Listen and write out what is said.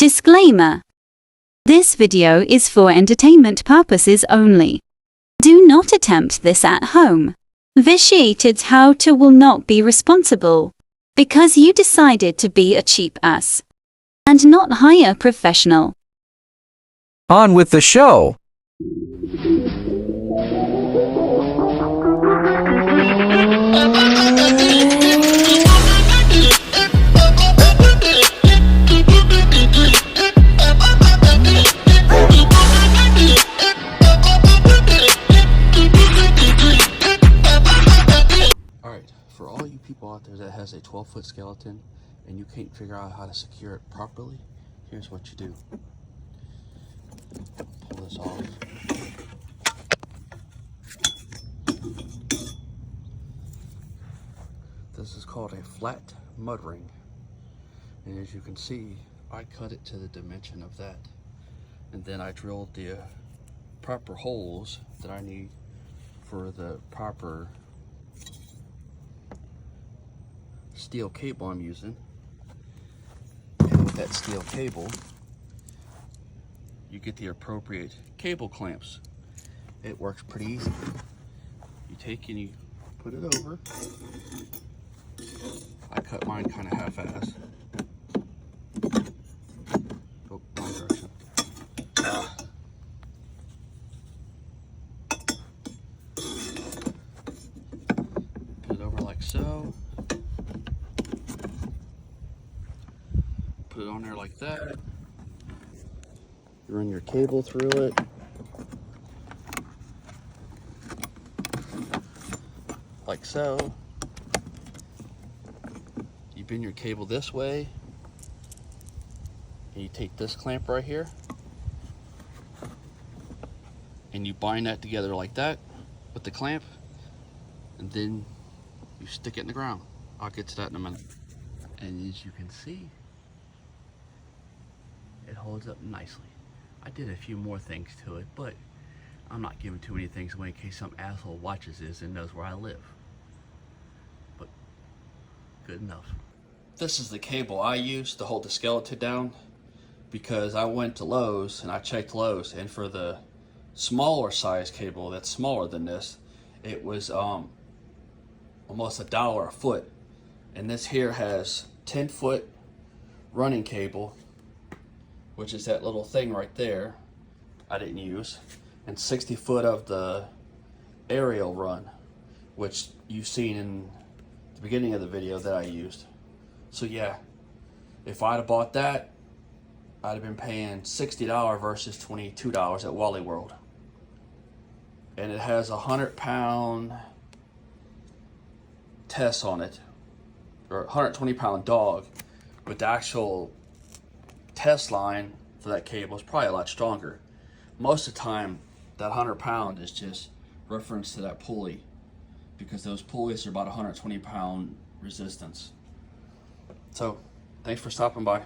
Disclaimer. This video is for entertainment purposes only. Do not attempt this at home. Vitiated how to will not be responsible because you decided to be a cheap ass and not hire a professional. On with the show. Alright, for all you people out there that has a 12-foot skeleton and you can't figure out how to secure it properly, here's what you do. Pull this off. This is called a flat mud ring. And as you can see, I cut it to the dimension of that. And then I drilled the proper holes that I need for the proper steel cable I'm using. And with that steel cable, you get the appropriate cable clamps. It works pretty easy. You take and you put it over. I cut mine kind of half-assed. Oh, wrong direction. Put it over like so. Put it on there like that. You run your cable through it. Like so. You bend your cable this way. And you take this clamp right here. And you bind that together like that with the clamp. And then you stick it in the ground. I'll get to that in a minute. And as you can see, it holds up nicely. I did a few more things to it, but I'm not giving too many things away in case some asshole watches this and knows where I live. But good enough. This is the cable I use to hold the skeleton down, because I went to Lowe's and I checked Lowe's, and for the smaller size cable that's smaller than this, it was almost $1 a foot. And this here has 10-foot running cable, which is that little thing right there I didn't use, and 60 foot of the aerial run, which you've seen in the beginning of the video that I used. So yeah, if I'd have bought that, I'd have been paying $60 versus $22 at Wally World. And it has a 100-pound test on it, or 120-pound dog, but the actual test line for that cable is probably a lot stronger. Most of the time, that 100-pound is just reference to that pulley, because those pulleys are about 120-pound resistance. So, thanks for stopping by.